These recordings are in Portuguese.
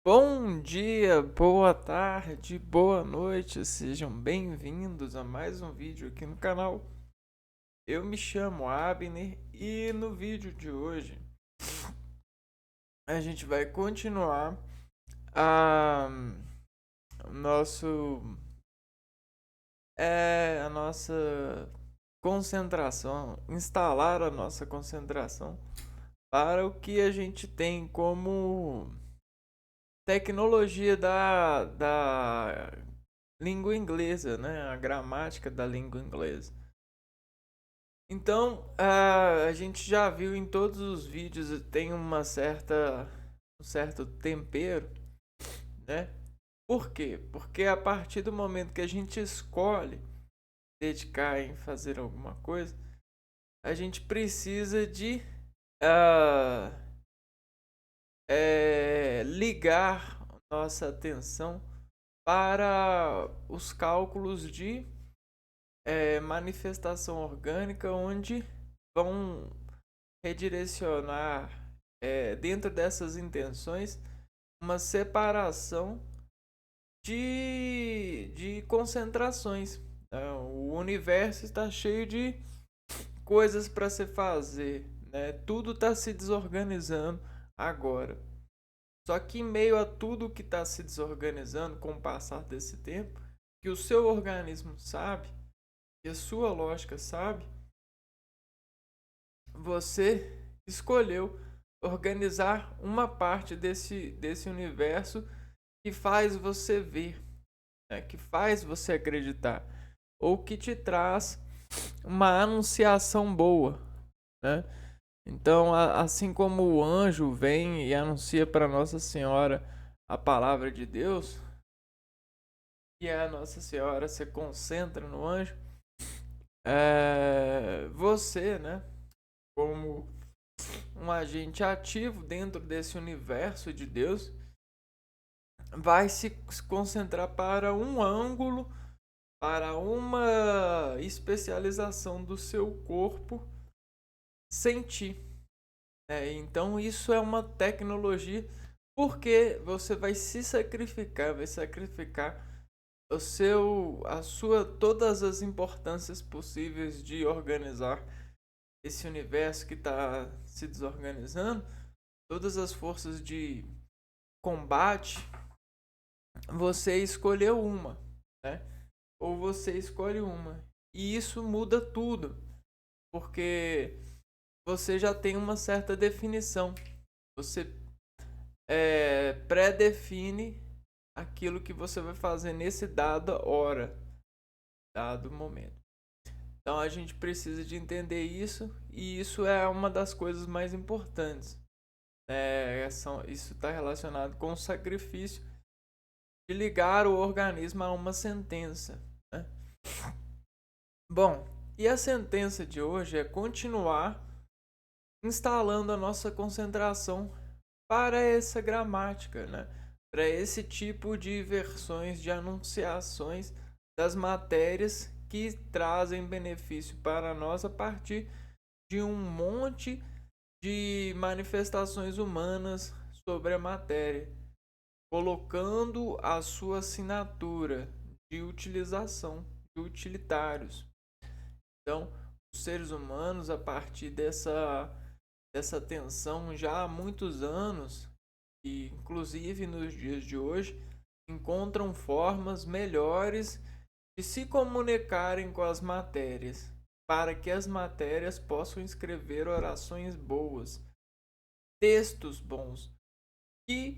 Bom dia, boa tarde, boa noite, sejam bem-vindos a mais um vídeo aqui no canal. Eu me chamo Abner e no vídeo de hoje a gente vai continuar a nosso a nossa concentração, instalar a nossa concentração para o que a gente tem como tecnologia da língua inglesa, né? A gramática da língua inglesa. Então, a gente já viu em todos os vídeos, tem um certo tempero, né? Por quê? Porque a partir do momento que a gente escolhe dedicar em fazer alguma coisa, a gente precisa de ah, ligar nossa atenção para os cálculos de manifestação orgânica, onde vão redirecionar, dentro dessas intenções, uma separação de concentrações. O universo está cheio de coisas para se fazer, né? Tudo está se desorganizando agora. Só que em meio a tudo que está se desorganizando com o passar desse tempo, que o seu organismo sabe, e a sua lógica sabe, você escolheu organizar uma parte desse universo que faz você ver, né? Que faz você acreditar, ou que te traz uma anunciação boa, né? Então, assim como o anjo vem e anuncia para Nossa Senhora a palavra de Deus, e a Nossa Senhora se concentra no anjo, você, né, como um agente ativo dentro desse universo de Deus, vai se concentrar para um ângulo, para uma especialização do seu corpo sentir. Então isso é uma tecnologia, porque você vai sacrificar todas as importâncias possíveis de organizar esse universo que está se desorganizando, todas as forças de combate. Você escolheu uma, né? Ou você escolhe uma. E isso muda tudo, porque você já tem uma certa definição. Você pré-define aquilo que você vai fazer nesse dada hora, dado momento. Então a gente precisa de entender isso, e isso é uma das coisas mais importantes. Isso está relacionado com o sacrifício de ligar o organismo a uma sentença, né? Bom, e a sentença de hoje é continuar instalando a nossa concentração para essa gramática, né? Para esse tipo de versões de anunciações das matérias que trazem benefício para nós a partir de um monte de manifestações humanas sobre a matéria, colocando a sua assinatura de utilização, de utilitários. Então, os seres humanos, a partir dessa tensão já há muitos anos, e inclusive nos dias de hoje, encontram formas melhores de se comunicarem com as matérias, para que as matérias possam escrever orações boas, textos bons, que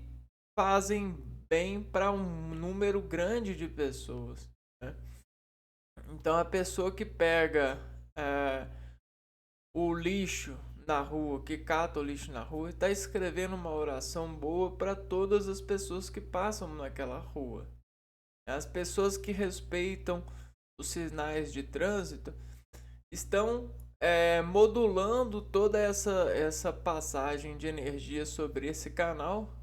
fazem bem para um número grande de pessoas, né? Então a pessoa que pega é, o lixo na rua, que cata o lixo na rua, está escrevendo uma oração boa para todas as pessoas que passam naquela rua. As pessoas que respeitam os sinais de trânsito estão modulando toda essa passagem de energia sobre esse canal,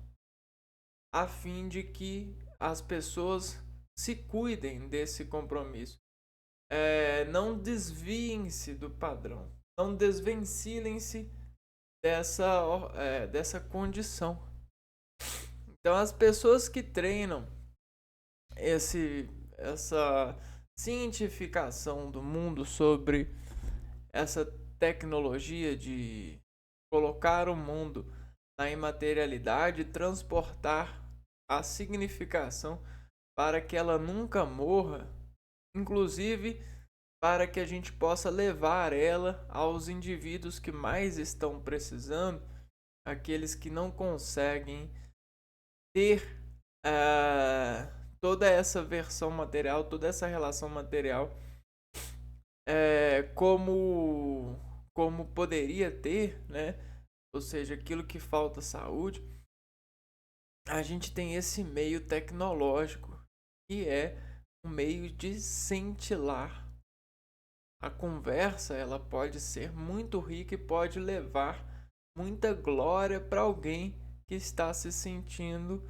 a fim de que as pessoas se cuidem desse compromisso. Não desviem-se do padrão, não desvencilhem-se dessa condição. Então as pessoas que treinam essa cientificação do mundo sobre essa tecnologia de colocar o mundo na imaterialidade, transportar a significação para que ela nunca morra, inclusive para que a gente possa levar ela aos indivíduos que mais estão precisando, aqueles que não conseguem ter toda essa versão material, toda essa relação material como poderia ter, né? Ou seja, aquilo que falta saúde. A gente tem esse meio tecnológico que é um meio de cintilar. A conversa ela pode ser muito rica e pode levar muita glória para alguém que está se sentindo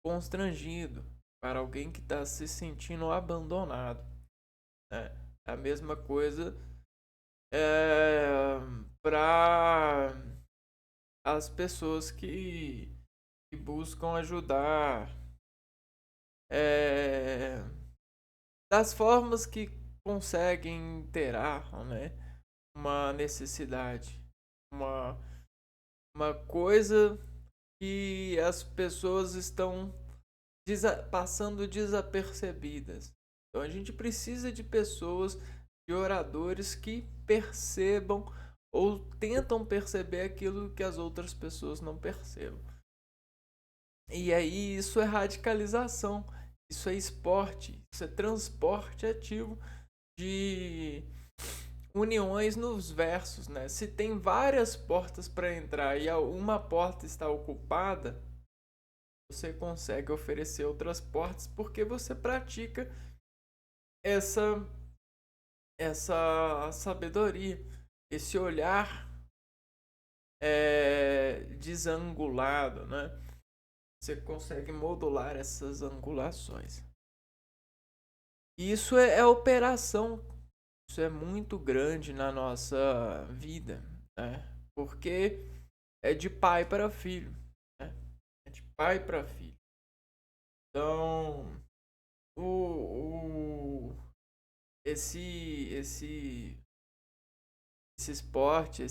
constrangido, para alguém que está se sentindo abandonado, né? A mesma coisa para as pessoas que buscam ajudar das formas que conseguem interar, né, uma necessidade, uma, uma coisa que as pessoas estão passando desapercebidas. Então a gente precisa de pessoas, de oradores que percebam ou tentam perceber aquilo que as outras pessoas não percebam. E aí isso é radicalização, isso é esporte, isso é transporte ativo de uniões nos versos, né? Se tem várias portas para entrar e uma porta está ocupada, você consegue oferecer outras portas porque você pratica essa sabedoria, esse olhar desangulado, né? Você consegue modular essas angulações. Isso é operação. Isso é muito grande na nossa vida, né? Porque é de pai para filho, né? É de pai para filho. Então, esse esporte,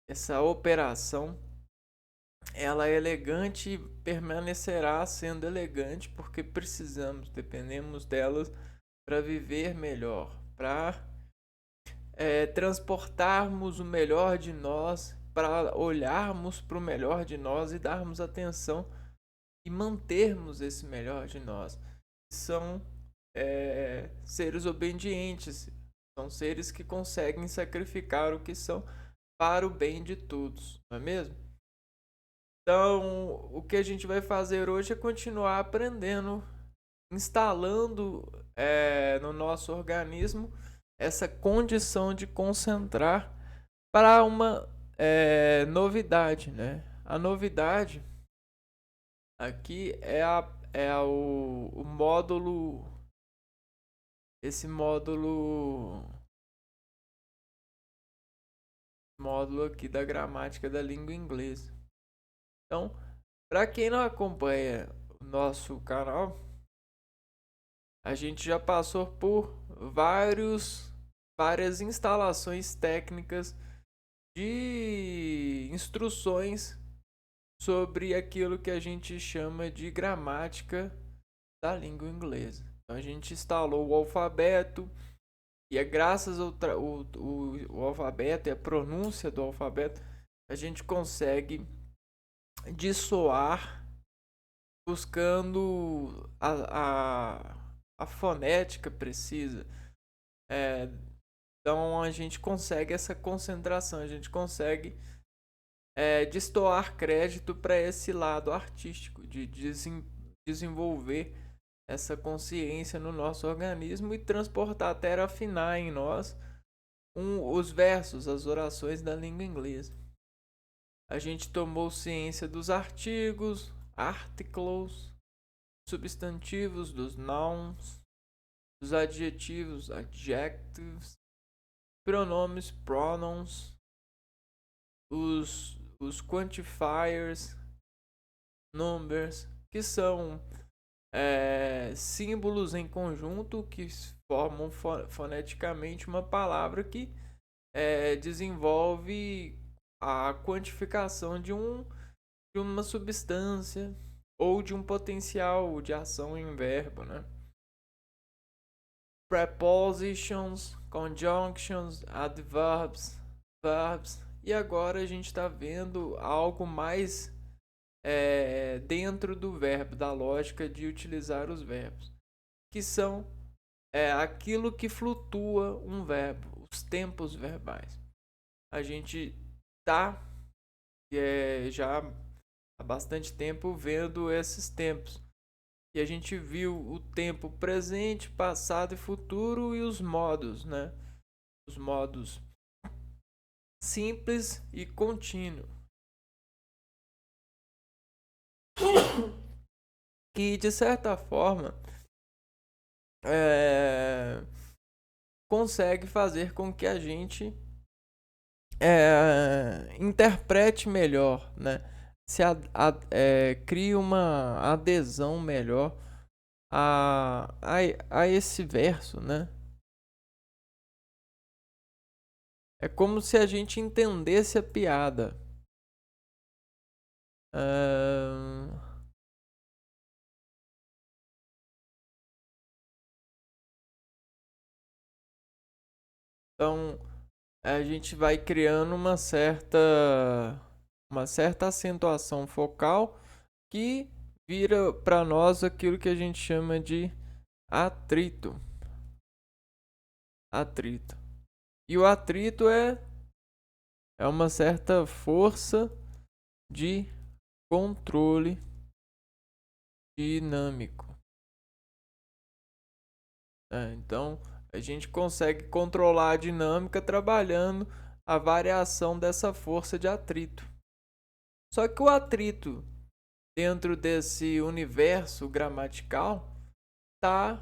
essa operação, ela é elegante e permanecerá sendo elegante porque dependemos delas para viver melhor, para transportarmos o melhor de nós, para olharmos para o melhor de nós e darmos atenção e mantermos esse melhor de nós. São seres obedientes, são seres que conseguem sacrificar o que são para o bem de todos, não é mesmo? Então, o que a gente vai fazer hoje é continuar aprendendo, instalando no nosso organismo essa condição de concentrar para uma novidade, né? A novidade aqui o módulo, esse módulo aqui da gramática da língua inglesa. Então, para quem não acompanha o nosso canal, a gente já passou por várias instalações técnicas de instruções sobre aquilo que a gente chama de gramática da língua inglesa. Então a gente instalou o alfabeto e é graças o alfabeto e a pronúncia do alfabeto a gente consegue dissoar buscando a fonética precisa. Então a gente consegue essa concentração, a gente consegue destoar crédito para esse lado artístico, de desenvolver essa consciência no nosso organismo e transportar até afinar em nós os versos, as orações da língua inglesa. A gente tomou ciência dos artigos, articles, substantivos, dos nouns, dos adjetivos, adjectives, pronomes, pronouns, os quantifiers, numbers, que são símbolos em conjunto que formam foneticamente uma palavra que desenvolve a quantificação de uma substância ou de um potencial de ação em verbo, né? Prepositions, conjunctions, adverbs, verbs. E agora a gente está vendo algo mais dentro do verbo, da lógica de utilizar os verbos, que são aquilo que flutua um verbo, os tempos verbais. A gente está já há bastante tempo vendo esses tempos. E a gente viu o tempo presente, passado e futuro e os modos, né? Os modos simples e contínuo. Que de certa forma consegue fazer com que a gente interprete melhor, né? Crie uma adesão melhor a esse verso, né? É como se a gente entendesse a piada. Então a gente vai criando uma certa acentuação focal que vira para nós aquilo que a gente chama de atrito. Atrito. E o atrito é uma certa força de controle dinâmico. Então, a gente consegue controlar a dinâmica trabalhando a variação dessa força de atrito. Só que o atrito dentro desse universo gramatical está,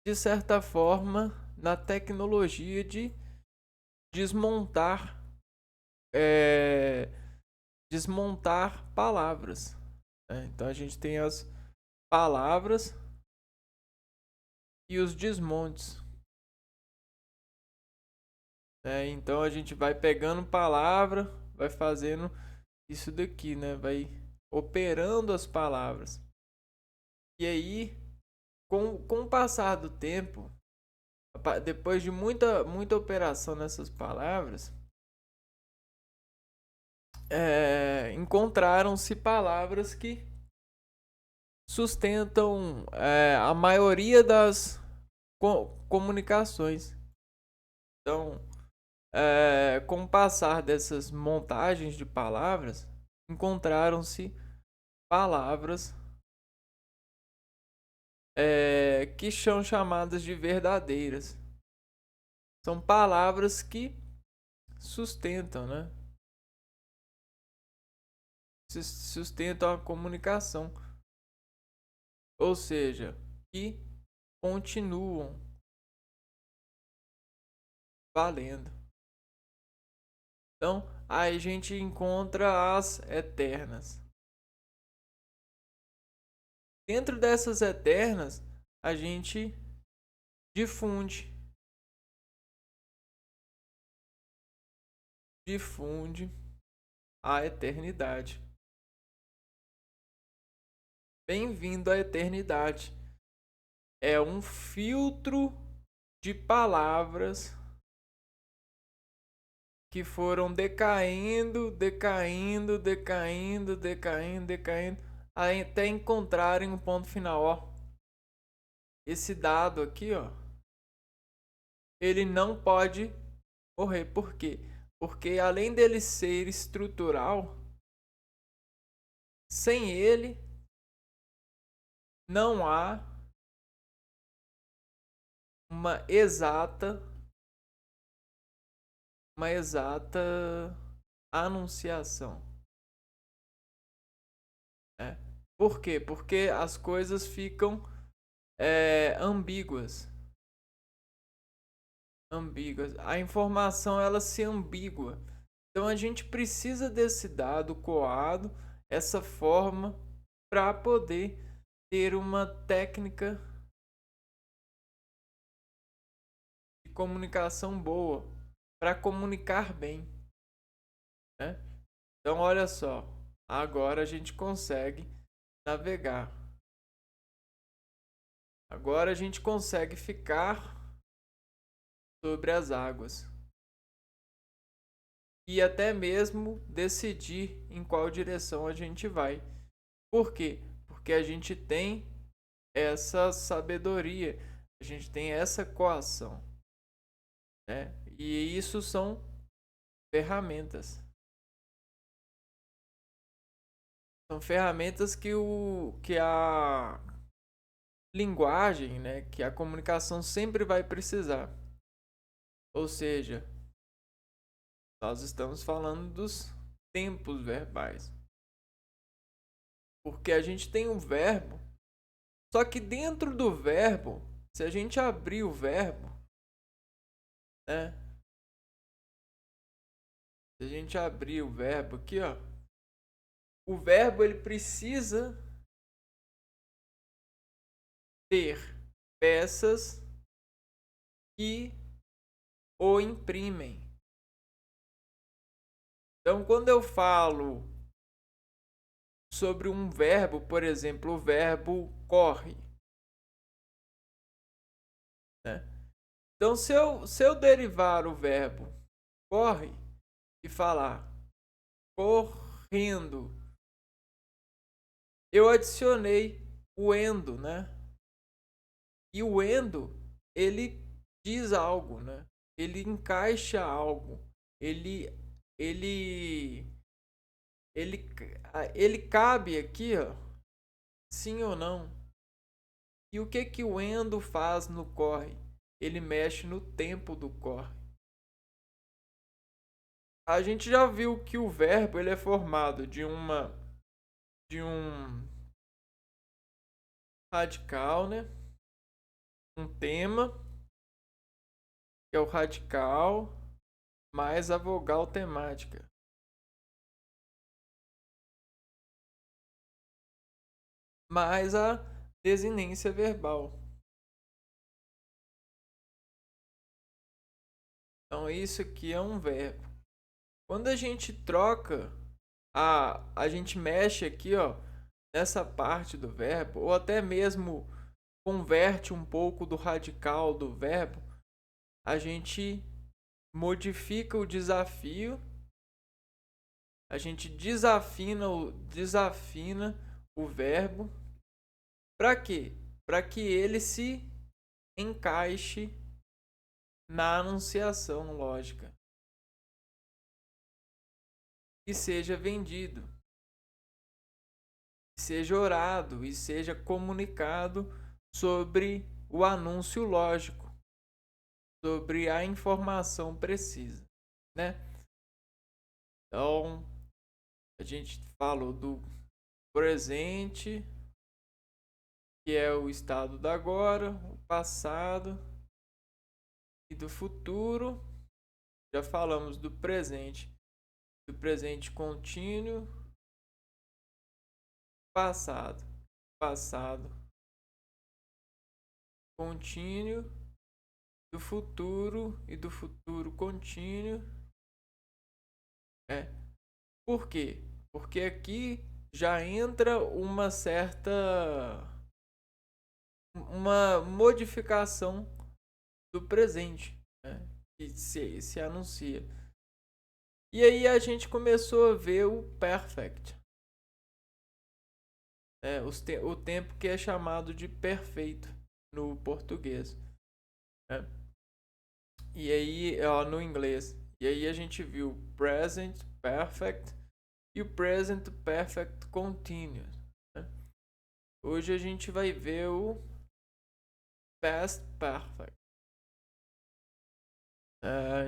de certa forma, na tecnologia de desmontar palavras. Então a gente tem as palavras e os desmontes. Então a gente vai pegando palavra, vai fazendo isso daqui, né? Vai operando as palavras. E aí, com o passar do tempo, depois de muita operação nessas palavras, encontraram-se palavras que sustentam a maioria das comunicações. Então, com o passar dessas montagens de palavras, encontraram-se palavras que são chamadas de verdadeiras. São palavras que sustentam, né? Sustentam a comunicação. Ou seja, que continuam valendo. Então, aí a gente encontra as eternas. Dentro dessas eternas, a gente difunde a eternidade. Bem-vindo à eternidade. É um filtro de palavras que foram decaindo, até encontrarem um ponto final. Ó, esse dado aqui, ó, ele não pode morrer. Por quê? Porque além dele ser estrutural, sem ele não há uma exata anunciação. Por quê? Porque as coisas ficam ambíguas. A informação ela se ambígua. Então a gente precisa desse dado coado, essa forma para poder ter uma técnica de comunicação boa, para comunicar bem, né? Então, olha só, agora a gente consegue navegar. Agora a gente consegue ficar sobre as águas e até mesmo decidir em qual direção a gente vai. Por quê? Porque a gente tem essa sabedoria, a gente tem essa coação, né? E isso são ferramentas. São ferramentas que a linguagem, né, que a comunicação sempre vai precisar. Ou seja, nós estamos falando dos tempos verbais. Porque a gente tem um verbo, só que dentro do verbo, se a gente abrir o verbo, né? Se a gente abrir o verbo aqui, ó, o verbo ele precisa ter peças que o imprimem. Então, quando eu falo sobre um verbo, por exemplo, o verbo corre, né? Então, se eu derivar o verbo corre e falar correndo, eu adicionei o endo, né? E o endo, ele diz algo, né? Ele encaixa algo. Ele ele ele ele cabe aqui, ó, sim ou não. E o que que o endo faz no corre? Ele mexe no tempo do corre. A gente já viu que o verbo ele é formado de um radical, né? Um tema, que é o radical, mais a vogal temática. Mais a desinência verbal. Então isso aqui é um verbo. Quando a gente troca, a gente mexe aqui, ó, nessa parte do verbo, ou até mesmo converte um pouco do radical do verbo, a gente modifica o desafio, a gente desafina o verbo. Para quê? Para que ele se encaixe na anunciação lógica e seja vendido, seja orado e seja comunicado sobre o anúncio lógico, sobre a informação precisa, né? Então, a gente falou do presente, que é o estado da agora, o passado e do futuro. Já falamos do presente contínuo, passado, passado contínuo, do futuro e do futuro contínuo. É. Por quê? Porque aqui já entra uma modificação do presente, né? Que se anuncia. E aí a gente começou a ver o perfect, o tempo que é chamado de perfeito no português, né? E aí, ó, no inglês. E aí a gente viu present perfect e o present perfect continuous, né? Hoje a gente vai ver o past perfect.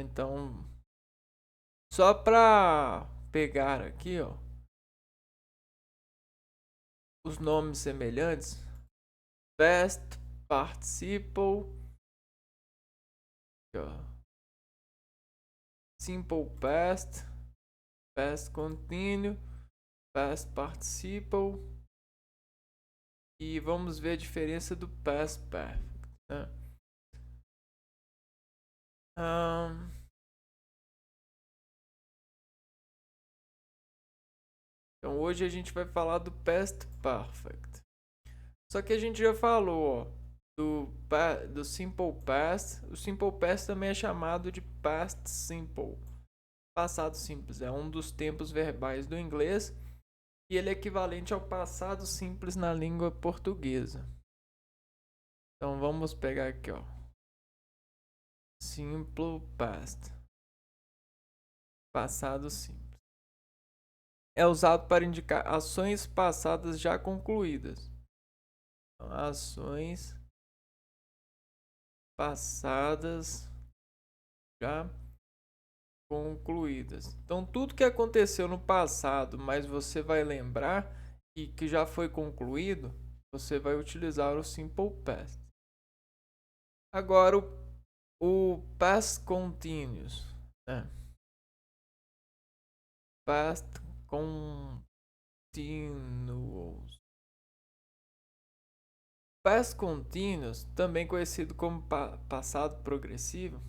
Então, só para pegar aqui, ó, os nomes semelhantes, past participle, ó, simple past, past continuous, past participle, E vamos ver a diferença do past perfect, né? Então hoje a gente vai falar do past perfect. Só que a gente já falou, ó, do simple past. O simple past também é chamado de past simple. Passado simples é um dos tempos verbais do inglês e ele é equivalente ao passado simples na língua portuguesa. Então vamos pegar aqui, ó. Simple past. Passado simples. É usado para indicar ações passadas já concluídas. Então, ações passadas já concluídas. Então, tudo que aconteceu no passado, mas você vai lembrar e que já foi concluído, você vai utilizar o simple past. Agora, o past continuous, né? Past continuous. Past continuous, também conhecido como passado progressivo,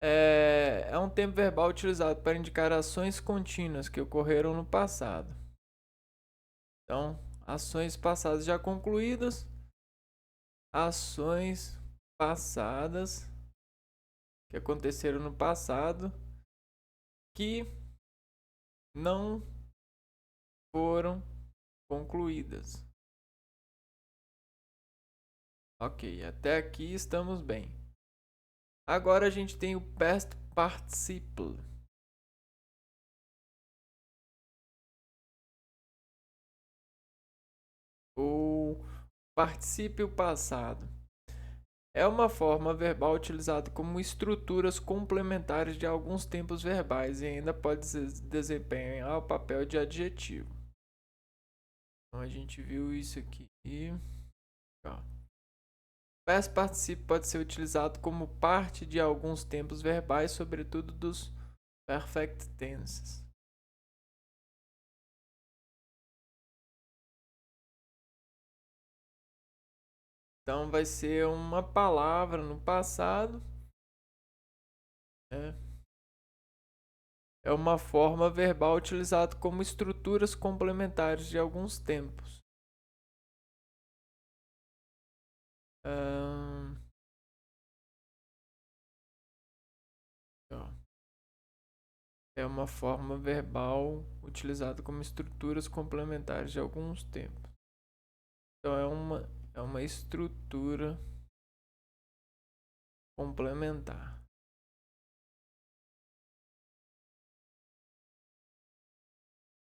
é um tempo verbal utilizado para indicar ações contínuas que ocorreram no passado. Então, ações passadas já concluídas, ações passadas que aconteceram no passado que não foram concluídas. Ok, até aqui estamos bem. Agora a gente tem o past participle. O particípio passado é uma forma verbal utilizada como estruturas complementares de alguns tempos verbais e ainda pode desempenhar o papel de adjetivo. Então a gente viu isso aqui. Past participle pode ser utilizado como parte de alguns tempos verbais, sobretudo dos perfect tenses. Então vai ser uma palavra no passado. É uma forma verbal utilizada como estruturas complementares de alguns tempos. É uma forma verbal utilizada como estruturas complementares de alguns tempos. Então é uma estrutura complementar.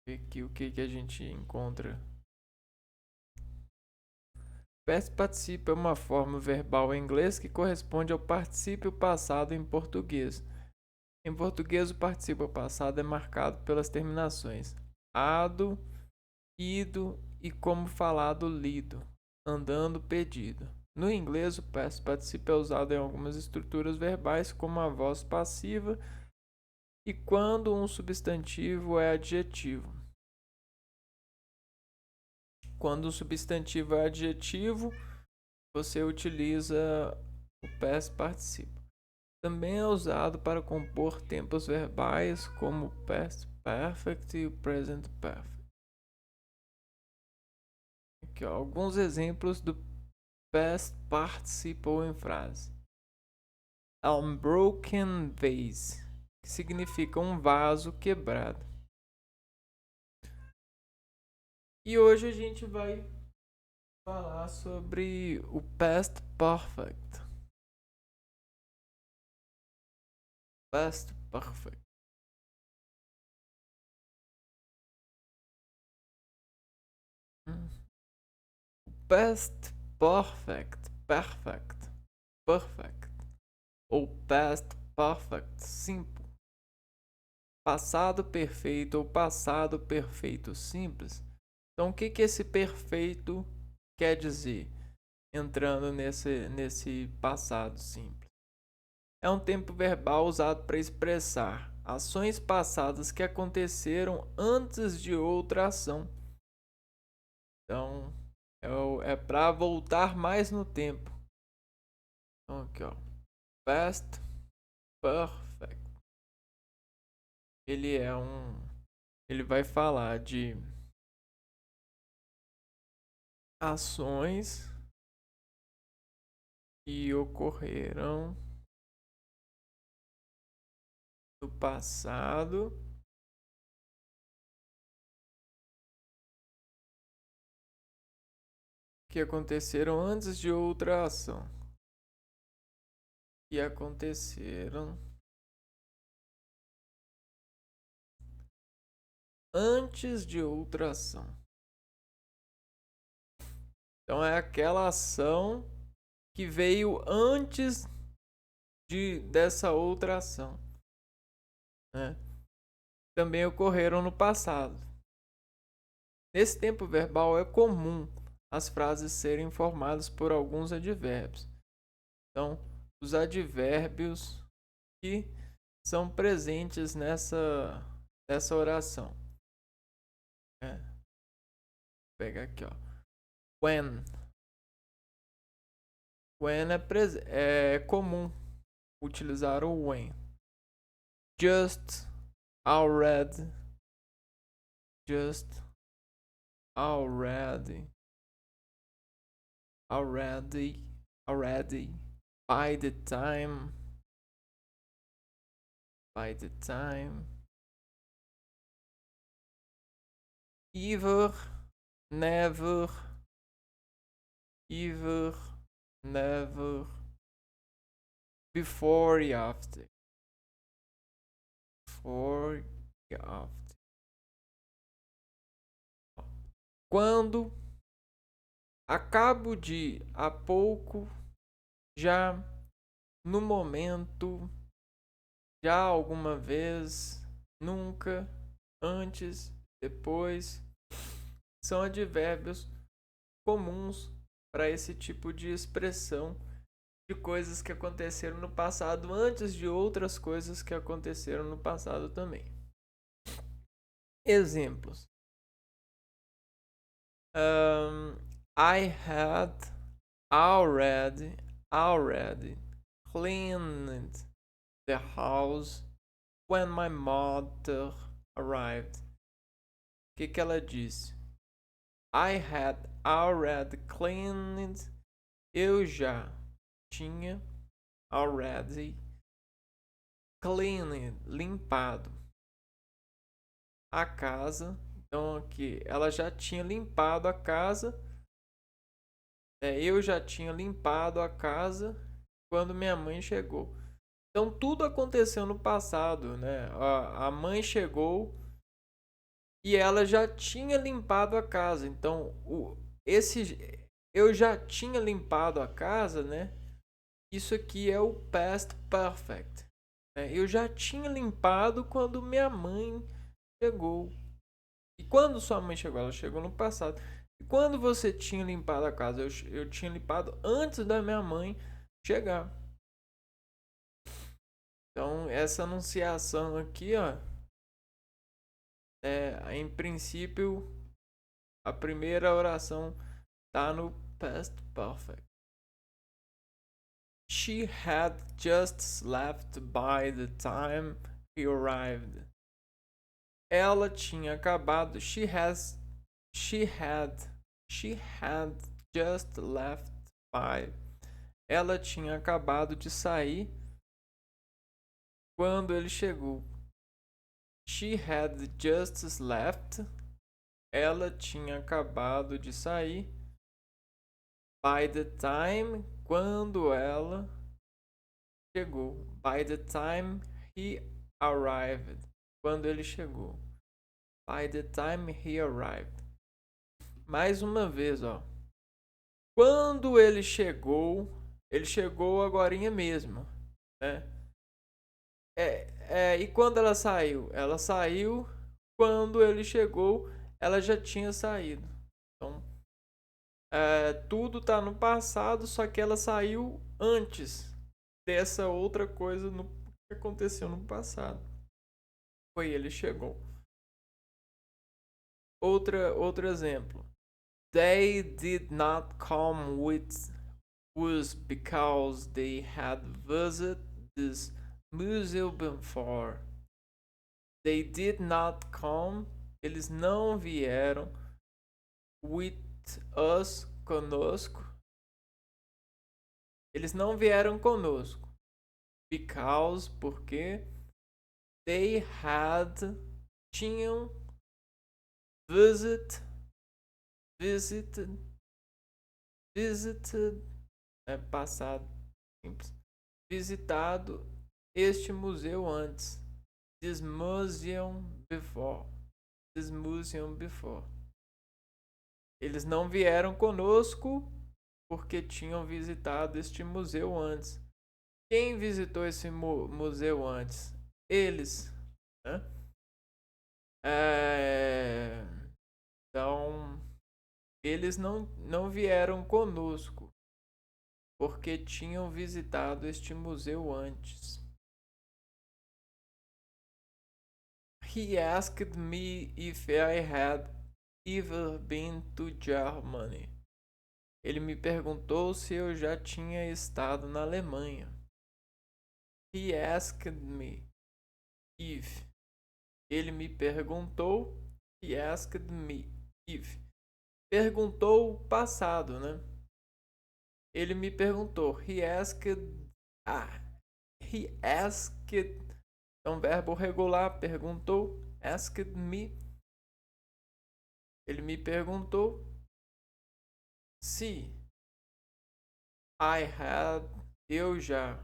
Aqui o que a gente encontra. Past participle é uma forma verbal em inglês que corresponde ao particípio passado em português. Em português, o particípio passado é marcado pelas terminações ado, ido e como falado, lido, andando, pedido. No inglês, o past participle é usado em algumas estruturas verbais, como a voz passiva e quando um substantivo é adjetivo. Quando o substantivo é adjetivo, você utiliza o past participle. Também é usado para compor tempos verbais como o past perfect e o present perfect. Aqui, ó, alguns exemplos do past participle em frase. A unbroken vase, que significa um vaso quebrado. E hoje a gente vai falar sobre o past perfect. Past perfect. Past perfect, perfect, ou past perfect simple. Passado perfeito ou passado perfeito simples. Então, o que esse perfeito quer dizer? Entrando nesse passado simples. É um tempo verbal usado para expressar ações passadas que aconteceram antes de outra ação. Então, É para voltar mais no tempo. Então aqui, ó. Past Perfect. Ele vai falar de ações que ocorreram no passado que aconteceram antes de outra ação. Que aconteceram antes de outra ação. Então é aquela ação que veio antes dessa outra ação, né? Também ocorreram no passado. Nesse tempo verbal é comum as frases serem formadas por alguns advérbios. Então, os advérbios que são presentes nessa oração. Vou pegar aqui, ó. When. When é comum utilizar o when. Just, already, just, already, by the time, ever, never, before e after. Quando, acabo de, há pouco, já, no momento, já alguma vez, nunca, antes, depois, são advérbios comuns para esse tipo de expressão de coisas que aconteceram no passado antes de outras coisas que aconteceram no passado também. Exemplos. I had already cleaned the house when my mother arrived. O que ela disse? I had already cleaned. Eu já tinha already cleaned, limpado a casa. Então aqui, ela já tinha limpado a casa. Eu já tinha limpado a casa quando minha mãe chegou. Então tudo aconteceu no passado, né? A mãe chegou e ela já tinha limpado a casa. Então eu já tinha limpado a casa, né? Isso aqui é o past perfect. Eu já tinha limpado quando minha mãe chegou. E quando sua mãe chegou? Ela chegou no passado. E quando você tinha limpado a casa? Eu tinha limpado antes da minha mãe chegar. Então, essa anunciação aqui, ó, em princípio, a primeira oração tá no past perfect. She had just left by the time he arrived. Ela tinha acabado. She had just left by. Ela tinha acabado de sair quando ele chegou. She had just left. Ela tinha acabado de sair. By the time, quando ela chegou. By the time he arrived. Quando ele chegou. By the time he arrived. Mais uma vez, ó. Quando ele chegou agorinha mesmo, né? E quando ela saiu? Ela saiu quando ele chegou, ela já tinha saído. Então, tudo tá no passado, só que ela saiu antes dessa outra coisa que aconteceu no passado. Foi ele chegou. Outro exemplo. they did not come with us because they had visited this museum before. They did not come, eles não vieram, with us, conosco. Eles não vieram conosco. Because, porque they had, tinham, visited, passado, simples, visitado este museu antes. This museum before. This museum before. Eles não vieram conosco porque tinham visitado este museu antes. Quem visitou esse museu antes? Eles. Né? Então, eles não vieram conosco porque tinham visitado este museu antes. He asked me if I had ever been to Germany. Ele me perguntou se eu já tinha estado na Alemanha. He asked me if. Ele me perguntou. He asked me if. Perguntou passado, né? Ele me perguntou. He asked. He asked. Então, verbo regular, perguntou. Asked me. Ele me perguntou se I had, eu já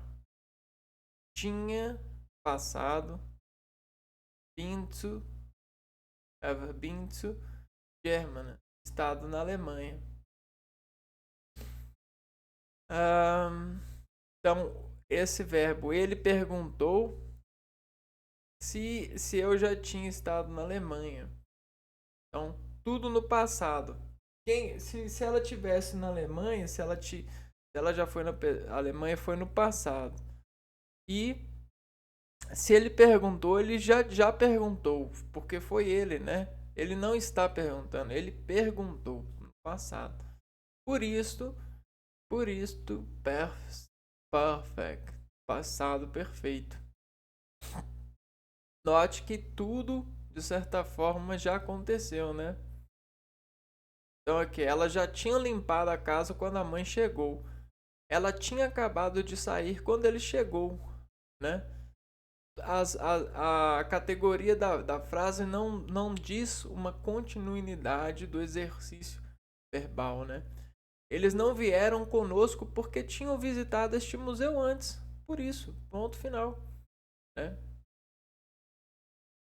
tinha passado, ever been to Germany, estado na Alemanha. Então, esse verbo, ele perguntou se eu já tinha estado na Alemanha. Então, tudo no passado. Se ela tivesse na Alemanha, se ela já foi na Alemanha, foi no passado. E se ele perguntou, ele já perguntou, porque foi ele, né? Ele não está perguntando, ele perguntou no passado. Por isto, perfect, passado perfeito. Note que tudo, de certa forma, já aconteceu, né? Então aqui, ela já tinha limpado a casa quando a mãe chegou. Ela tinha acabado de sair quando ele chegou, né? A categoria da frase não diz uma continuidade do exercício verbal, né? Eles não vieram conosco porque tinham visitado este museu antes. Por isso, ponto final, né?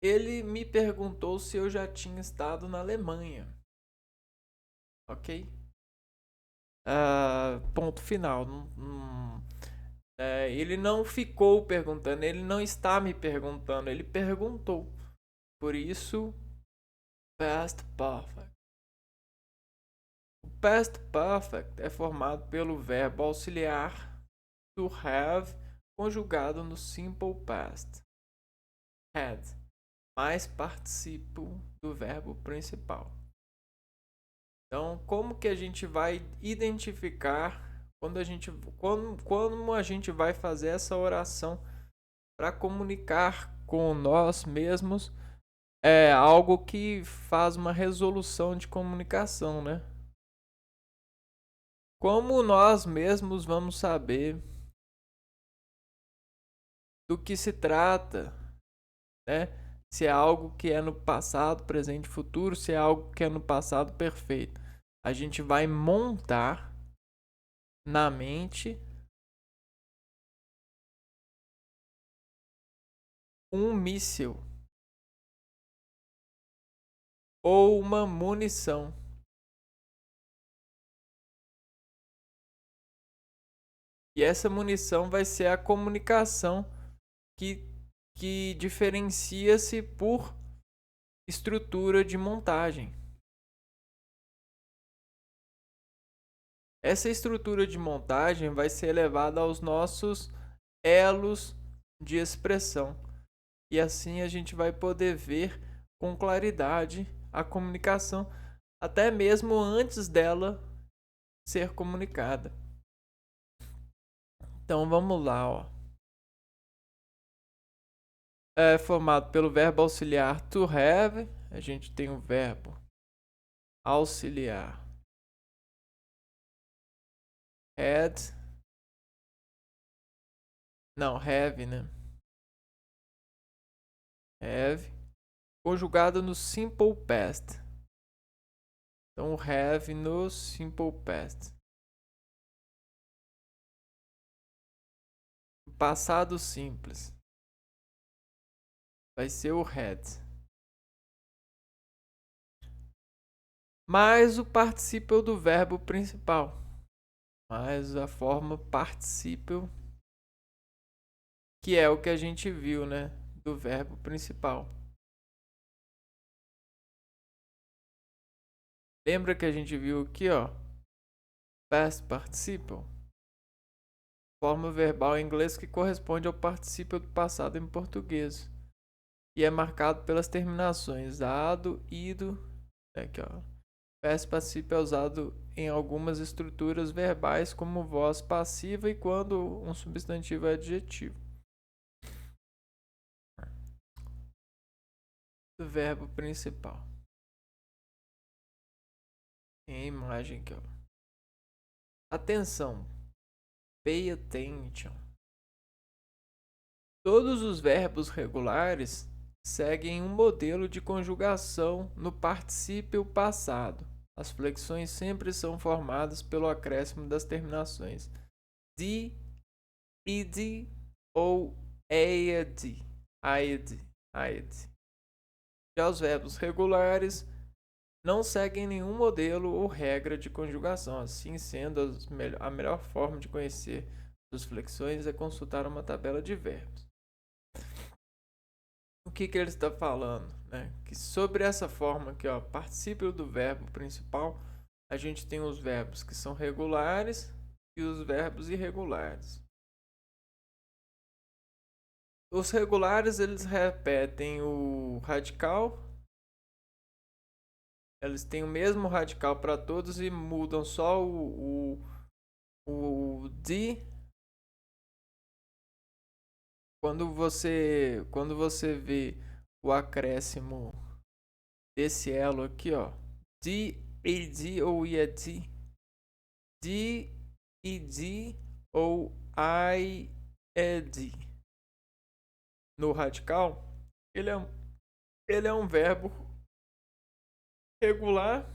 Ele me perguntou se eu já tinha estado na Alemanha. Ok? Ponto final. Ele não ficou perguntando, ele não está me perguntando, ele perguntou. Por isso, past perfect. O past perfect é formado pelo verbo auxiliar to have conjugado no simple past. Had, mais participo do verbo principal. Então, como que a gente vai identificar como a gente vai fazer essa oração para comunicar com nós mesmos? É algo que faz uma resolução de comunicação, né? Como nós mesmos vamos saber do que se trata, né? Se é algo que é no passado, presente e futuro, se é algo que é no passado perfeito. A gente vai montar na mente um míssil ou uma munição. E essa munição vai ser a comunicação que diferencia-se por estrutura de montagem. Essa estrutura de montagem vai ser elevada aos nossos elos de expressão. E assim a gente vai poder ver com claridade a comunicação até mesmo antes dela ser comunicada. Então vamos lá, ó. É formado pelo verbo auxiliar to have. A gente tem o verbo auxiliar had. Não, have, né? Have. Conjugado no simple past. Então, have no simple past. Passado simples. Vai ser o had. Mais o particípio do verbo principal. Mais a forma particípio, que é o que a gente viu, né? Do verbo principal. Lembra que a gente viu aqui, ó? Past participle. Forma verbal em inglês que corresponde ao particípio do passado em português. E é marcado pelas terminações ado, ido. Aqui, ó. Past participle é usado em algumas estruturas verbais como voz passiva e quando um substantivo é adjetivo. O verbo principal. Tem a imagem aqui, ó. Atenção. Pay attention. Todos os verbos regulares seguem um modelo de conjugação no particípio passado. As flexões sempre são formadas pelo acréscimo das terminações de, id ou aed. Já os verbos regulares não seguem nenhum modelo ou regra de conjugação. Assim sendo, a melhor forma de conhecer suas flexões é consultar uma tabela de verbos. O que ele está falando, né? Que sobre essa forma aqui, ó, particípio do verbo principal, a gente tem os verbos que são regulares e os verbos irregulares. Os regulares, eles repetem o radical. Eles têm o mesmo radical para todos e mudam só o de. Quando você vê o acréscimo desse elo aqui, ó, de, ed ou ied, de, id ou ied no radical, ele é um verbo regular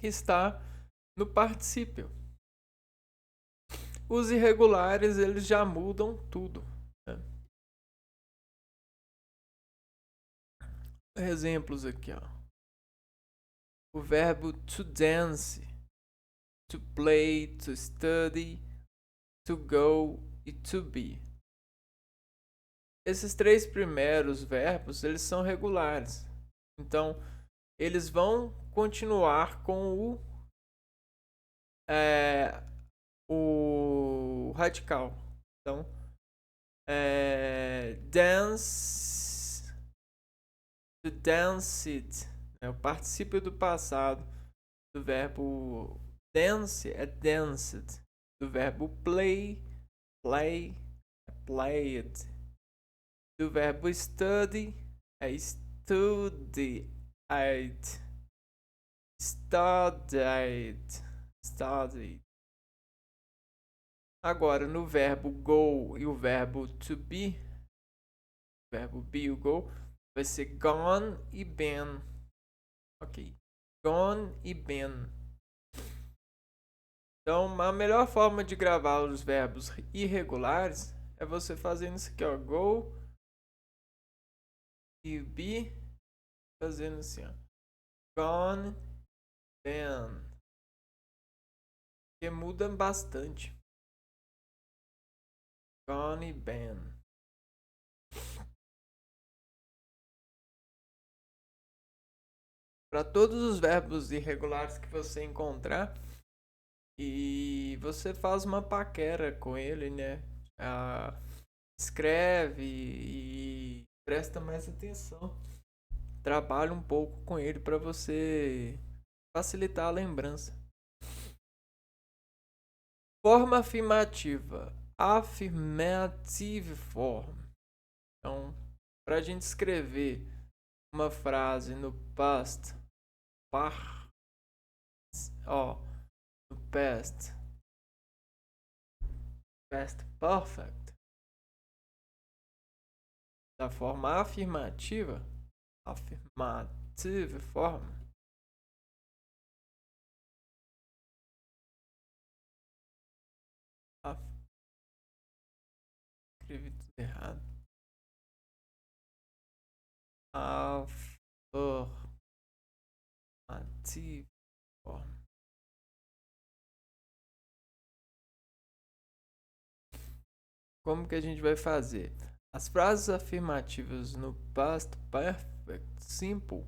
que está no particípio. Os irregulares, eles já mudam tudo, né? Exemplos aqui, ó. O verbo to dance, to play, to study, to go e to be. Esses três primeiros verbos, eles são regulares. Então, eles vão continuar com o radical. Então, dance, to danced, né? O particípio do passado do verbo dance é danced. Do verbo play, play, é played. Do verbo study é studied. Studied. Agora, no verbo go e o verbo to be, o verbo be e o go, vai ser gone e been. Ok. Gone e been. Então, a melhor forma de gravar os verbos irregulares é você fazendo isso aqui, ó. Go e be, fazendo assim, ó. Gone, been. Porque muda bastante. Gone e been. Para todos os verbos irregulares que você encontrar, e você faz uma paquera com ele, né? Escreve e presta mais atenção. trabalhe um pouco com ele para você facilitar a lembrança. Forma afirmativa. Affirmative form. Então, para a gente escrever uma frase no past, no past perfect, da forma afirmativa, affirmative form, escrevi tudo errado. Affirmative form. Como que a gente vai fazer? As frases afirmativas no past perfect simple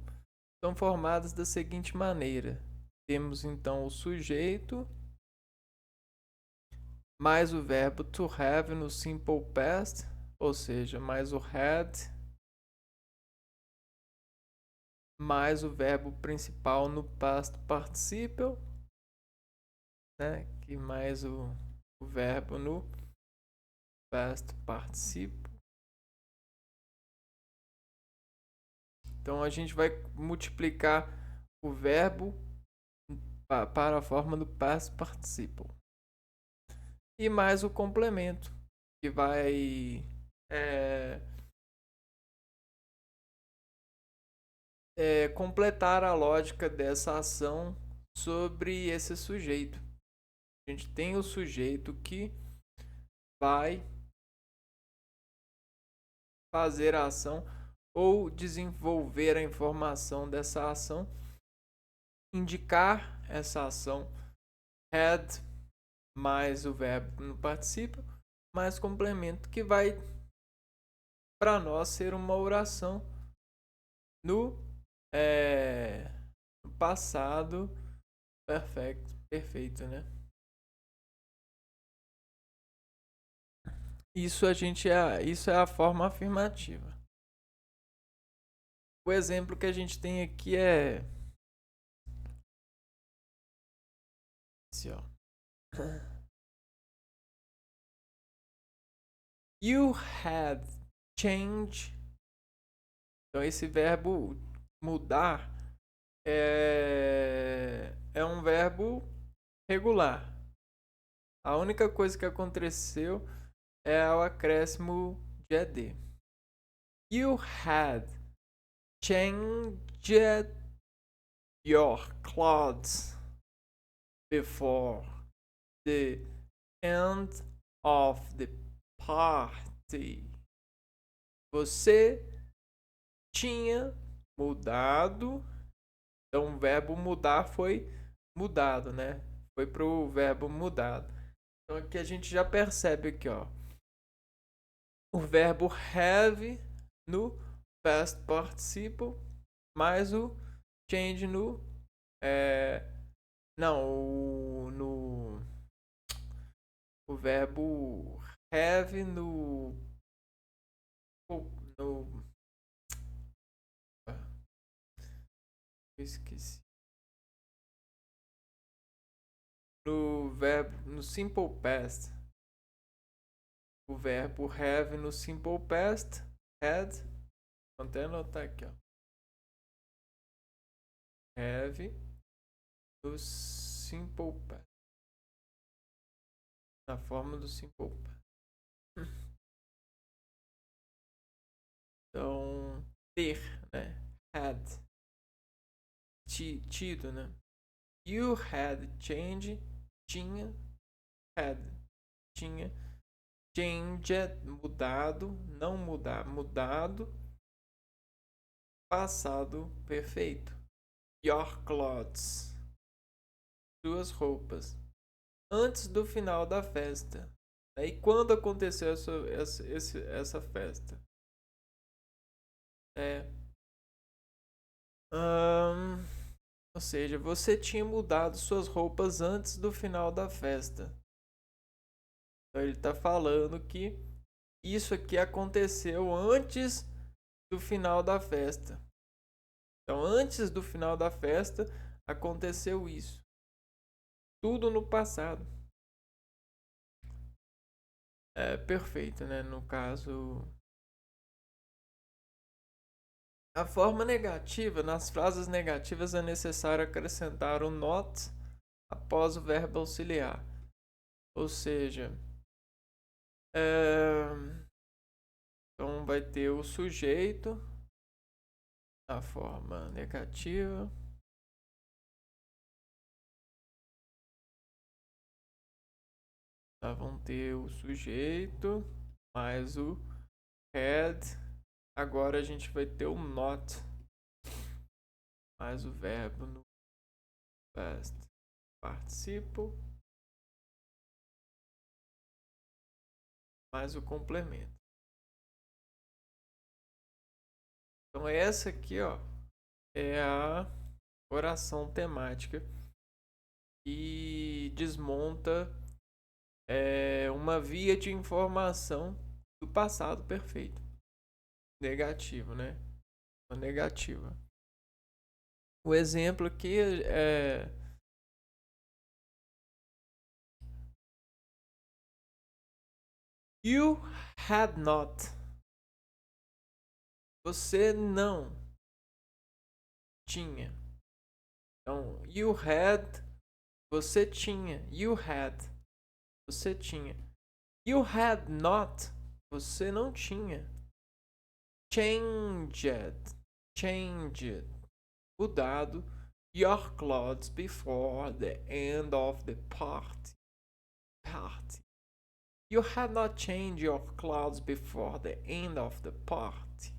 são formadas da seguinte maneira. Temos então o sujeito mais o verbo to have no simple past, ou seja, mais o had, mais o verbo principal no past participle, né? Que mais o verbo no past participle. Então a gente vai multiplicar o verbo para a forma do past participle. E mais o complemento, que vai completar a lógica dessa ação sobre esse sujeito. A gente tem o sujeito que vai fazer a ação ou desenvolver a informação dessa ação, indicar essa ação, had mais o verbo no particípio, mais complemento, que vai para nós ser uma oração no passado perfeito, né? Isso é a forma afirmativa. O exemplo que a gente tem aqui é esse, ó. You had changed. Então esse verbo mudar é um verbo regular. A única coisa que aconteceu é o acréscimo de ed. You had changed your clothes before the end of the party. Você tinha mudado. Então o verbo mudar foi mudado, né? Foi pro verbo mudado. Então aqui a gente já percebe aqui, ó, o verbo have no past participle mais o change no o verbo have no esqueci. No verbo no simple past. O verbo have no simple past, had, vou até anotar aqui, ó. Have no simple past. Na forma do simple past. Então, ter, né? Had. Tido, né? You had change, tinha. Had, tinha. Changed, mudado. Não mudar, mudado. Passado perfeito. Your clothes. Suas roupas. Antes do final da festa. E quando aconteceu essa festa? Ou seja, você tinha mudado suas roupas antes do final da festa. Então ele está falando que isso aqui aconteceu antes do final da festa. Então, antes do final da festa, aconteceu isso. Tudo no passado. É perfeito, né? No caso, a forma negativa, nas frases negativas é necessário acrescentar o not após o verbo auxiliar. Ou seja, então vai ter o sujeito na forma negativa. Tá, vão ter o sujeito mais o had. Agora a gente vai ter o not mais o verbo no past participle mais o complemento. Então essa aqui, ó, é a oração temática e desmonta uma via de informação do passado perfeito. Negativo, né? Uma negativa. O exemplo aqui é You had not. Você não tinha. Então, you had, você tinha. You had, você tinha. You had not, você não tinha. Changed, mudado. Your clothes before the end of the party. You had not changed your clothes before the end of the party.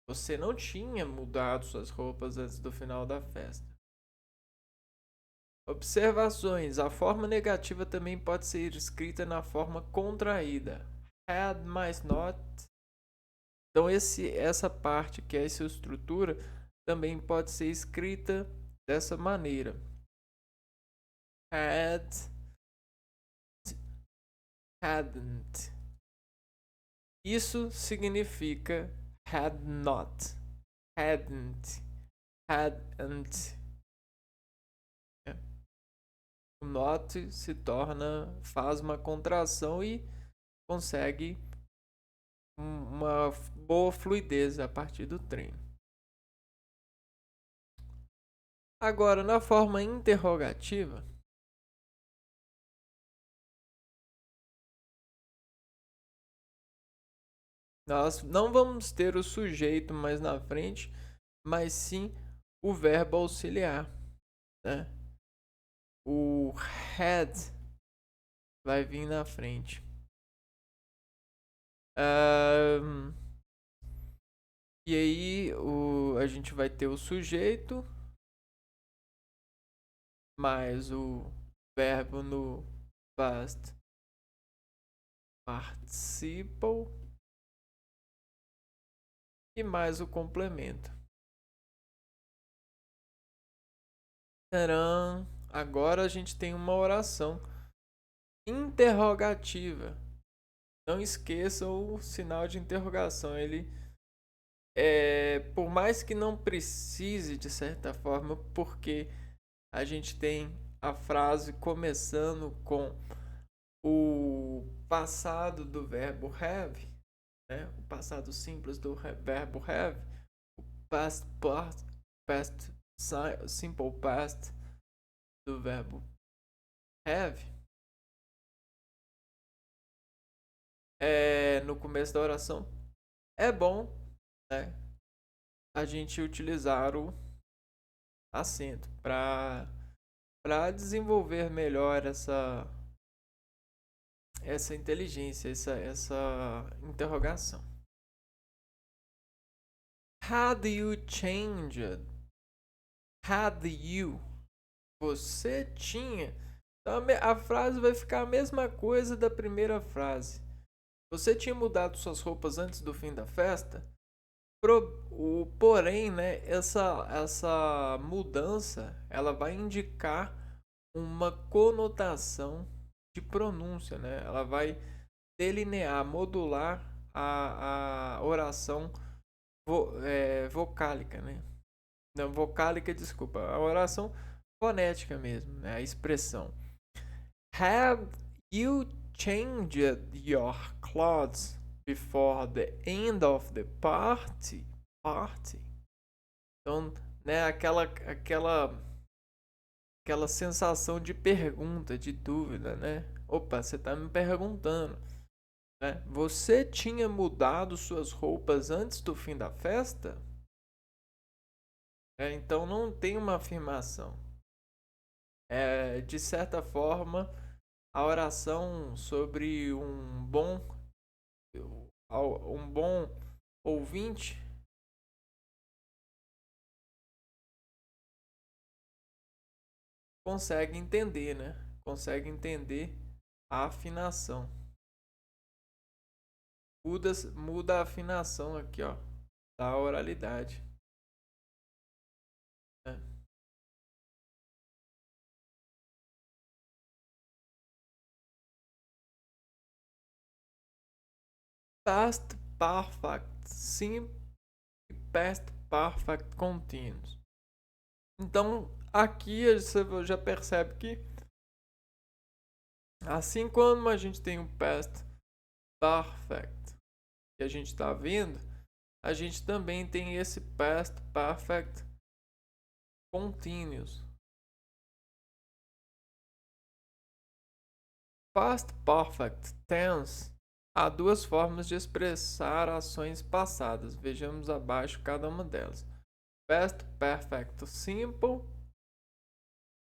Você não tinha mudado suas roupas antes do final da festa. Observações. A forma negativa também pode ser escrita na forma contraída. Had mais not. Então essa parte que é essa estrutura também pode ser escrita dessa maneira. Hadn't. Isso significa had not. Hadn't. O not se faz uma contração e consegue uma boa fluidez a partir do treino. Agora, na forma interrogativa, nós não vamos ter o sujeito mais na frente, mas sim o verbo auxiliar, né? O had vai vir na frente. E aí a gente vai ter o sujeito mais o verbo no past participle e mais o complemento. Tcharam! Agora a gente tem uma oração interrogativa. Não esqueçam o sinal de interrogação. Ele por mais que não precise de certa forma, porque a gente tem a frase começando com o passado do verbo have, né? O passado simples do verbo have, o past simple past do verbo have. No começo da oração é bom, né, a gente utilizar o acento para desenvolver melhor essa inteligência, essa interrogação. Had you changed? Had you? Você tinha? Então a frase vai ficar a mesma coisa da primeira frase. Você tinha mudado suas roupas antes do fim da festa? Porém, né, essa mudança ela vai indicar uma conotação de pronúncia, né? Ela vai delinear, modular a oração vocálica, né? Não, vocálica, desculpa. A oração fonética mesmo, né? A expressão. Have you changed your clothes before the end of the party? Então, né, aquela sensação de pergunta, de dúvida, né? Opa, você tá me perguntando, né? Você tinha mudado suas roupas antes do fim da festa? Então não tem uma afirmação. De certa forma, a oração sobre um bom ouvinte consegue entender, né? Consegue entender a afinação. Muda a afinação aqui, ó, da oralidade. Né? Past Perfect Simple e Past Perfect Continuous. Então, aqui você já percebe que, assim como a gente tem o Past Perfect que a gente está vendo, a gente também tem esse Past Perfect Continuous. Past Perfect Tense. Há duas formas de expressar ações passadas. Vejamos abaixo cada uma delas. Past Perfect Simple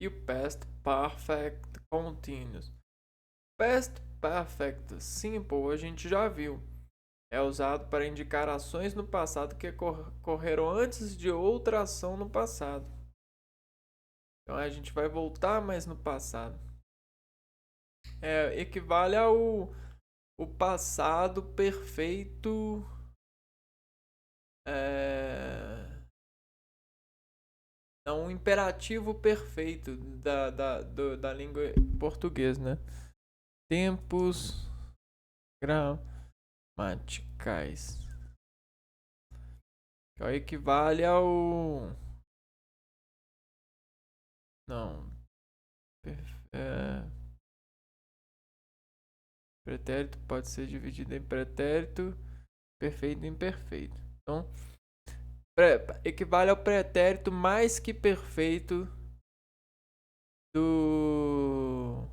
e o Past Perfect Continuous. Past Perfect Simple a gente já viu. É usado para indicar ações no passado que ocorreram antes de outra ação no passado. Então a gente vai voltar mais no passado. Equivale ao o passado perfeito. Um imperativo perfeito da língua portuguesa, né? Tempos gramaticais. Que equivale ao. Não. Pretérito pode ser dividido em pretérito, perfeito e imperfeito. Então, equivale ao pretérito mais que perfeito do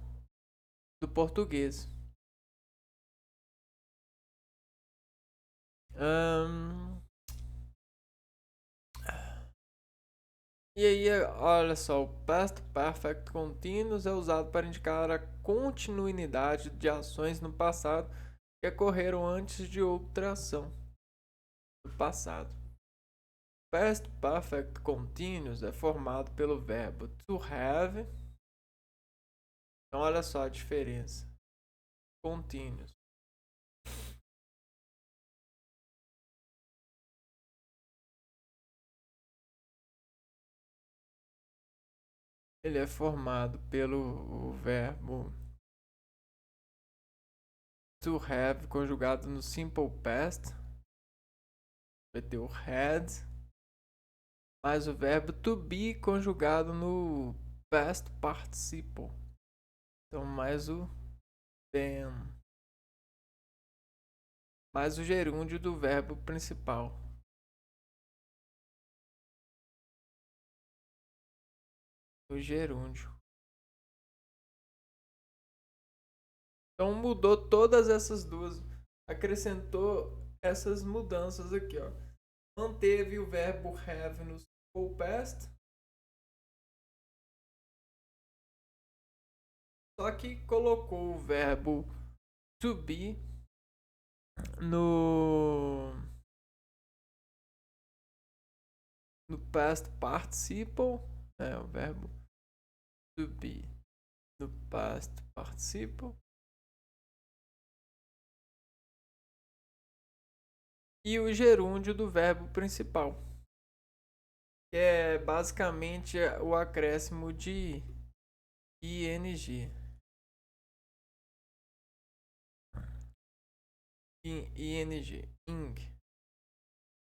português. E aí, olha só, o Past Perfect Continuous é usado para indicar a continuidade de ações no passado que ocorreram antes de outra ação no passado. Past Perfect Continuous é formado pelo verbo to have. Então, olha só a diferença. Continuous. Ele é formado pelo verbo to have conjugado no simple past. Vai ter o had. Mais o verbo to be conjugado no past participle. Então, mais o been. Mais o gerúndio do verbo principal. O gerúndio. Então, mudou todas essas duas. Acrescentou essas mudanças aqui, ó. Manteve o verbo have no simple past. Só que colocou o verbo to be no past participle, o verbo to be no past participle, e o gerúndio do verbo principal, que é basicamente o acréscimo de ing. ing.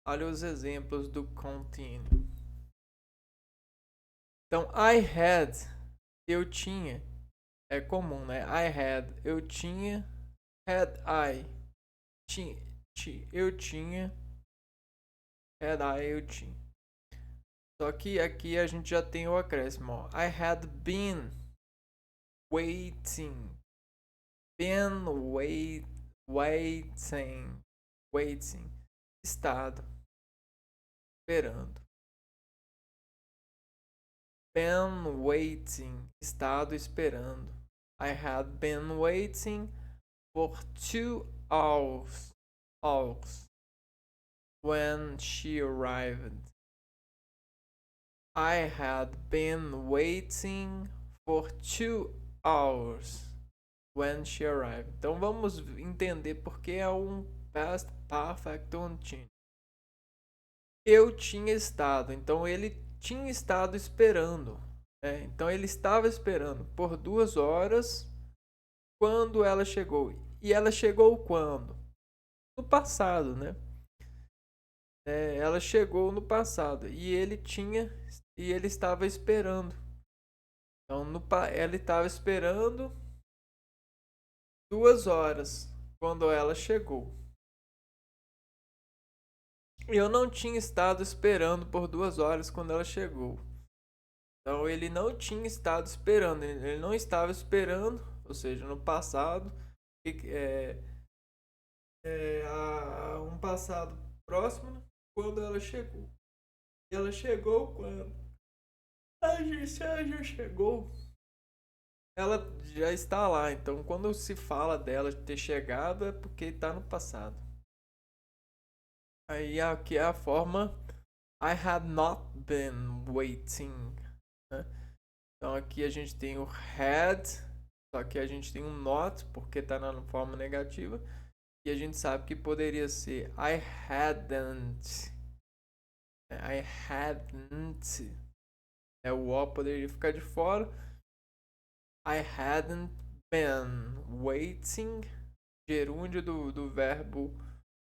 Olha os exemplos do contínuo. Então, I had, eu tinha, é comum, né? I had, eu tinha, had I, eu tinha, had I, eu tinha. Só que aqui a gente já tem o acréscimo, ó. I had been waiting, been waiting, estado, esperando. Been waiting, estado esperando. I had been waiting for 2 hours when she arrived. I had been waiting for 2 hours when she arrived. Então vamos entender porque é um past perfect continuous. Eu tinha estado, então ele tinha estado esperando. Então ele estava esperando por 2 horas quando ela chegou. E ela chegou quando? No passado, né? Ela chegou no passado e ele estava esperando. Então ela estava esperando 2 horas quando ela chegou. Eu não tinha estado esperando por 2 horas quando ela chegou. Então ele não tinha estado esperando, ele não estava esperando, ou seja, no passado, um passado próximo, quando ela chegou. E ela chegou quando? Se ela já chegou, ela já está lá. Então quando se fala dela ter chegado é porque está no passado. Aí aqui é a forma I had not been waiting, né? Então aqui a gente tem o had, só que a gente tem um not porque está na forma negativa. E a gente sabe que poderia ser I hadn't. I hadn't. O O poderia ficar de fora. I hadn't been waiting. Gerúndio do verbo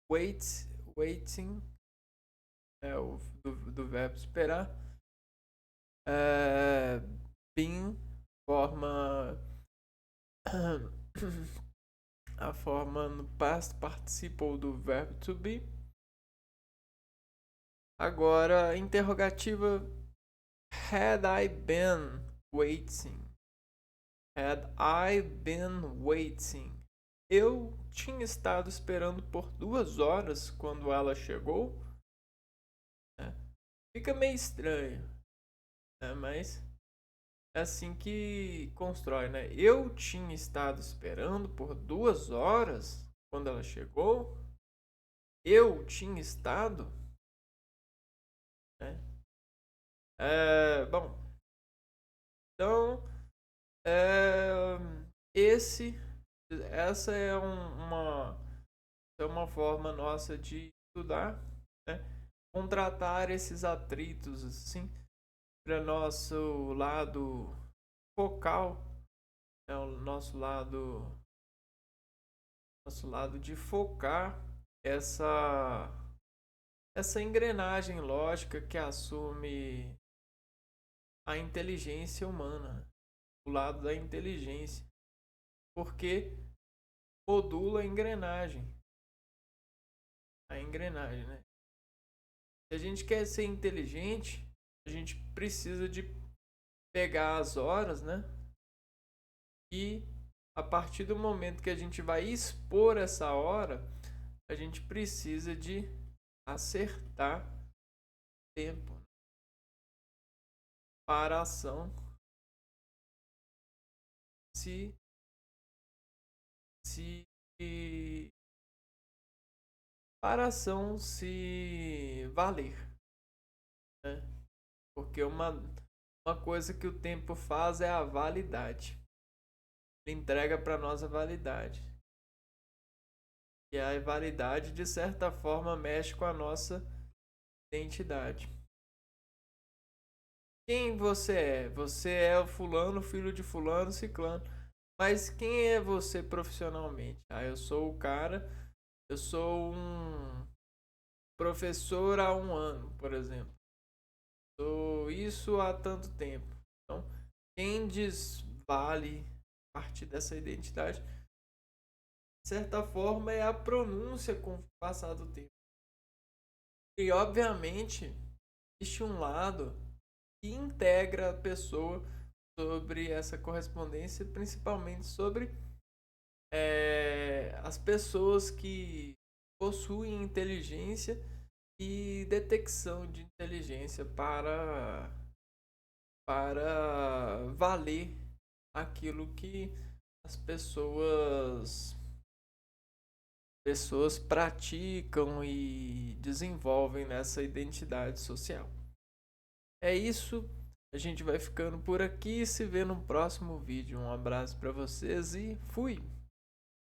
waiting. Do verbo esperar. Been, forma. A forma no past participle do verbo to be. Agora, interrogativa. Had I been waiting? Had I been waiting? Eu tinha estado esperando por 2 horas quando ela chegou. Fica meio estranho, mas é assim que constrói, né? Eu tinha estado esperando por 2 horas quando ela chegou. Eu tinha estado, né? Bom, então essa é uma forma nossa de estudar, né? Contratar esses atritos assim para nosso lado focal, o nosso lado de focar essa engrenagem lógica que assume a inteligência humana, o lado da inteligência, porque modula a engrenagem, né? Se a gente quer ser inteligente, a gente precisa de pegar as horas, né? E a partir do momento que a gente vai expor essa hora, a gente precisa de acertar tempo para a ação para a ação se valer, né? Porque uma coisa que o tempo faz é a validade. Ele entrega para nós a validade. E a validade, de certa forma, mexe com a nossa identidade. Quem você é? Você é o fulano, filho de fulano, ciclano. Mas quem é você profissionalmente? Eu sou o cara, eu sou um professor há 1 ano, por exemplo. sou isso há tanto tempo. Então, quem desvale parte dessa identidade, de certa forma, é a pronúncia com o passar do tempo. E, obviamente, existe um lado que integra a pessoa sobre essa correspondência, principalmente sobre as pessoas que possuem inteligência e detecção de inteligência para valer aquilo que as pessoas praticam e desenvolvem nessa identidade social. É isso, a gente vai ficando por aqui, se vê no próximo vídeo. Um abraço para vocês e fui!